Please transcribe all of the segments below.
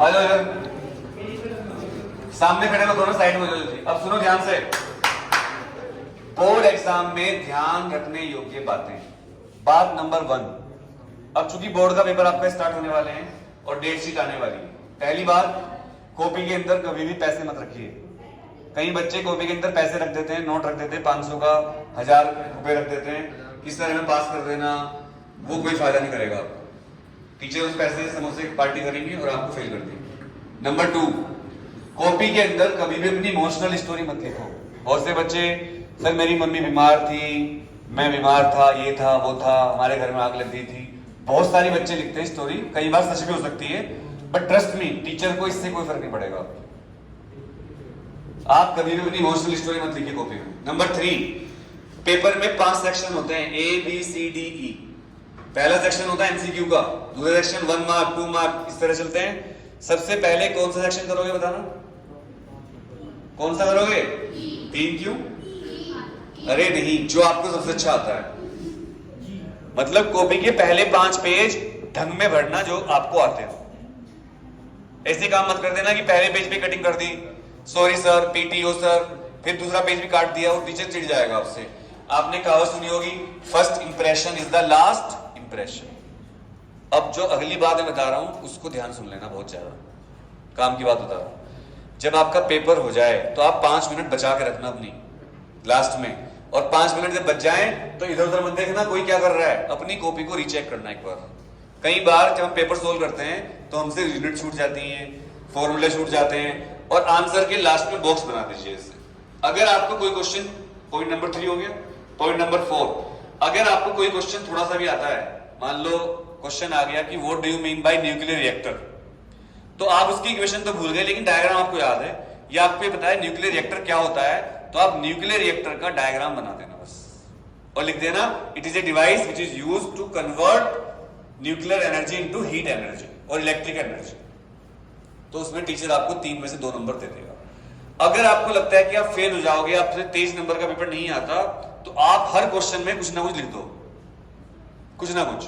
आ जाओ इधर, सामने खड़े हो दोनों, साइड में हो जाओ। अब सुनो ध्यान से, बोर्ड एग्जाम में ध्यान रखने योग्य बातें। बात नंबर 1, अब चूंकि बोर्ड का पेपर आपका स्टार्ट होने वाले हैं और डेट शीट आने वाली है, पहली बात, कॉपी के अंदर कभी भी पैसे मत रखिए। कई बच्चे कॉपी के अंदर पैसे रख देते हैं, नोट रख देते हैं, 500 का 1000 रुपए रख देते हैं, इस तरह में पास कर देना, वो कोई फायदा नहीं करेगा आपको। टीचर उस पैसे से समोसे की पार्टी करेंगे और आपको फेल कर देंगे। नंबर 2, कॉपी के अंदर कभी भी अपनी इमोशनल स्टोरी मत लिखो। बहुत से बच्चे, सर मेरी मम्मी बीमार थी, मैं बीमार था, ये था वो था, हमारे घर में आग लग गई थी, बहुत सारे बच्चे लिखते हैं स्टोरी, कई बार सच भी हो सकती है, बट ट्रस्ट मी, टीचर को इससे कोई फर्क नहीं पड़ेगा। आप कभी भी अपनी इमोशनल स्टोरी मत लिखिए कॉपी में। नंबर 3, पेपर में 5 सेक्शन होते हैं, ABCDE। पहला सेक्शन होता है एमसीक्यू का, दूसरा सेक्शन 1 मार्क 2 मार्क, इस तरह चलते हैं। सबसे पहले कौन सा सेक्शन करोगे बताना, कौन सा करोगे? 3 क्यों? अरे नहीं, जो आपको सबसे अच्छा आता है, मतलब कॉपी के पहले 5 पेज ढंग में भरना जो आपको आते हैं। ऐसे काम मत कर देना कि पहले पेज पे कटिंग कर दी, सॉरी सर, PTO सर, फिर दूसरा पेज भी काट दिया और टीचर चिढ़ जाएगा आपसे। आपने कहावत सुनी होगी, first impression is the last impression. अब जो अगली बात मैं बता रहा हूं उसको ध्यान सुन लेना, बहुत ज्यादा काम की बात बता रहा हूं। जब आपका पेपर हो जाए तो आप 5 मिनट बचा के रखना अपनी लास्ट में, और 5 मिनट जब बच जाए तो इधर उधर मत देखना कोई क्या कर रहा है, अपनी कॉपी को रीचेक करना एक बार। कई बार जब हम पेपर सोल्व करते हैं तो हमसे यूनिट छूट जाती है, फॉर्मूले छूट जाते हैं, और आंसर के लास्ट में बॉक्स बना दीजिए इससे। अगर आपको कोई क्वेश्चन, पॉइंट नंबर 3 हो गया। पॉइंट नंबर 4, अगर आपको कोई क्वेश्चन थोड़ा सा भी आता है, मान लो क्वेश्चन आ गया कि what do you mean by nuclear reactor, तो आप उसकी इक्वेशन तो भूल गए लेकिन डायग्राम आपको याद है, या आपको पता है न्यूक्लियर रिएक्टर क्या होता है, तो आप न्यूक्लियर रिएक्टर का डायग्राम बना देना बस, और लिख देना it is a device which is used to convert nuclear energy into heat energy और इलेक्ट्रिक एनर्जी। तो उसमें टीचर आपको 3 में से 2 नंबर दे देगा। अगर आपको लगता है कि आप फेल हो जाओगे, आपसे 23 नंबर का पेपर नहीं आता, तो आप हर क्वेश्चन में कुछ ना कुछ लिख दो, कुछ ना कुछ,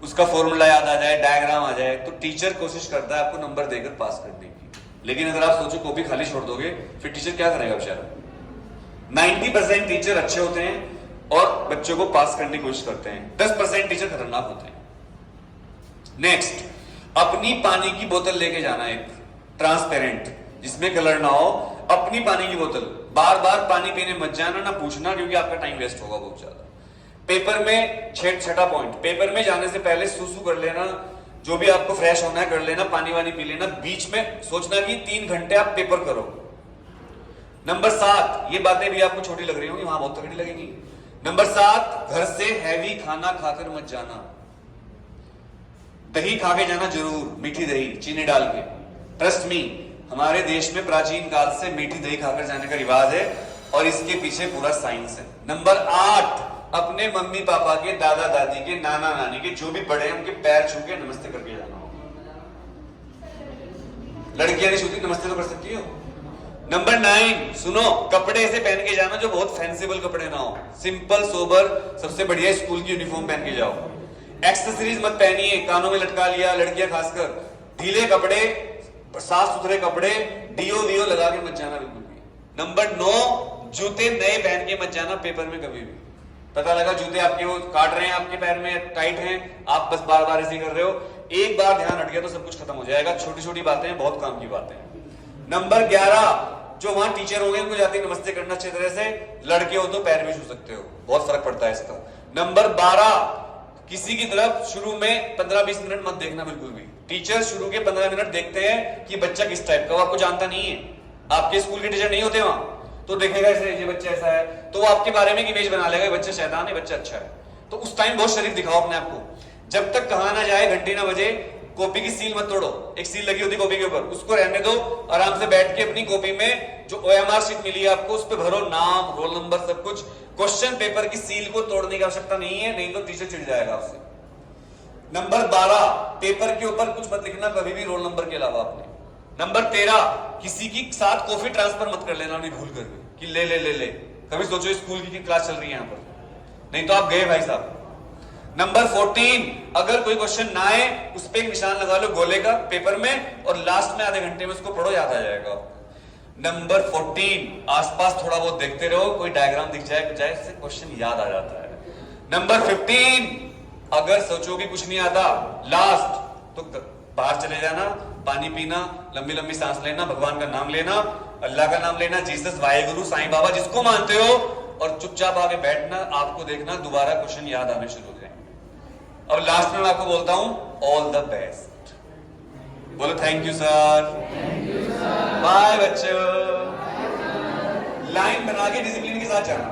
उसका फॉर्मूला याद आ जाए, डायग्राम आ जाए, तो टीचर कोशिश करता है आपको नंबर देकर पास करने की। लेकिन अगर आप सोचो कॉपी खाली छोड़ दोगे, फिर टीचर क्या करेगा बेचारा। 90% टीचर अच्छे होते हैं और बच्चों को पास करने की कोशिश करते हैं, 10% टीचर खतरनाक होते हैं। नेक्स्ट, अपनी पानी की बोतल लेके जाना, एक ट्रांसपेरेंट जिसमें कलर ना हो, अपनी पानी की बोतल। बार बार पानी पीने मत जाना, ना पूछना, क्योंकि आपका टाइम वेस्ट होगा बहुत ज्यादा। पेपर में 6ठा पॉइंट, पेपर में जाने से पहले सूसू कर लेना, जो भी आपको फ्रेश होना है कर लेना, पानी वानी पी लेना, बीच में सोचना कि 3 घंटे आप पेपर करो। नंबर 7, ये बातें भी आपको छोटी लग रही होंगी, वहां बहुत तगड़ी लगेंगी। नंबर 7, घर से हैवी खाना खाकर मत जाना, दही खा के जाना जरूर, मीठी दही चीनी डाल के। ट्रस्ट मी, हमारे देश में प्राचीन काल से मीठी दही खाकर जाने का रिवाज है और इसके पीछे पूरा साइंस है। नंबर 8, अपने मम्मी पापा के, दादा दादी के, नाना नानी के, जो भी बड़े हैं उनके पैर छू के नमस्ते करके जाना हो। लड़कियां नहीं छूती, नमस्ते तो कर सकती हो। नंबर 9, सुनो, कपड़े ऐसे पहन के जाना जो बहुत फैंसीबल कपड़े ना हो, सिंपल सोबर, सबसे बढ़िया स्कूल की यूनिफॉर्म पहन के जाओ। एक्सेसरीज मत पहनिए, कानों में लटका लिया, लड़कियां खासकर, ढीले कपड़े, साफ सुथरे कपड़े, डीओ वीओ लगा के मत जाना बिल्कुल भी। नंबर 9, जूते नए पहन के मत जाना पेपर में कभी भी। पता लगा जूते आपके वो काट रहे हैं, आपके पैर में टाइट हैं, आप बस बार बार ऐसे कर रहे हो, एक बार ध्यान हट गया तो सब कुछ खत्म हो जाएगा। छोटी छोटी बातें बहुत काम की बातें। नंबर 11, जो वहां टीचर होंगे उनको जाते नमस्ते करना अच्छी तरह से, लड़के हो तो पैर भी छू सकते हो, बहुत फर्क पड़ता है इसका। नंबर 12, किसी की तरफ शुरू में 15-20 मिनट मत देखना बिल्कुल भी। टीचर शुरू के 15 मिनट देखते हैं कि बच्चा किस टाइप का, वो आपको जानता नहीं है, आपके स्कूल के टीचर नहीं होते वहां, तो देखेगा ऐसे ये बच्चा ऐसा है, तो वो आपके बारे में इमेज बना लेगा, बच्चा शैतान है, बच्चा अच्छा है, तो उस टाइम बहुत शरीफ दिखाओ अपने आप को। जब तक कहा ना जाए, घंटी ना बजे, कॉपी की सील मत तोड़ो। एक सील लगी होती कॉपी के ऊपर, उसको रहने दो, आराम से बैठ के अपनी कॉपी में जो OMR शीट मिली है आपको, उस पर भरो नाम, रोल नंबर, सब कुछ। क्वेश्चन पेपर की सील को तोड़ने की आवश्यकता नहीं है, नहीं तो टीचर चिढ़ जाएगा आपसे। नंबर 12, पेपर के ऊपर कुछ मत लिखना कभी भी रोल नंबर के अलावा आपने। नंबर 13, किसी की साथ कॉफी ट्रांसफर मत कर लेना नहीं भूल कर कि ले। कभी सोचो स्कूल की क्लास चल रही है यहां पर, नहीं तो आप गए भाई साहब। नंबर 14, अगर कोई क्वेश्चन ना आए उस पे एक निशान लगा लो गोले का पेपर में, और लास्ट में आधे घंटे में उसको पढ़ो, याद आ जाएगा। नंबर 14, आसपास थोड़ा बहुत देखते रहो, कोई डायग्राम दिख जाए कुछ जाए, इससे क्वेश्चन याद आ जाता है। नंबर 15, अगर सोचो कि कुछ नहीं आता लास्ट, तो बाहर चले जाना, पानी पीना, लंबी लंबी सांस लेना, भगवान का नाम लेना, अल्लाह का नाम लेना, जीसस, वाहेगुरु, साईं बाबा, जिसको मानते हो, और चुपचाप आगे बैठना, आपको देखना दोबारा क्वेश्चन याद आने शुरू हो जाए। अब लास्ट में मैं आपको बोलता हूं ऑल द बेस्ट, बोलो थैंक यू सर, बाय बच्चों। लाइन बना के डिसिप्लिन के साथ जाना।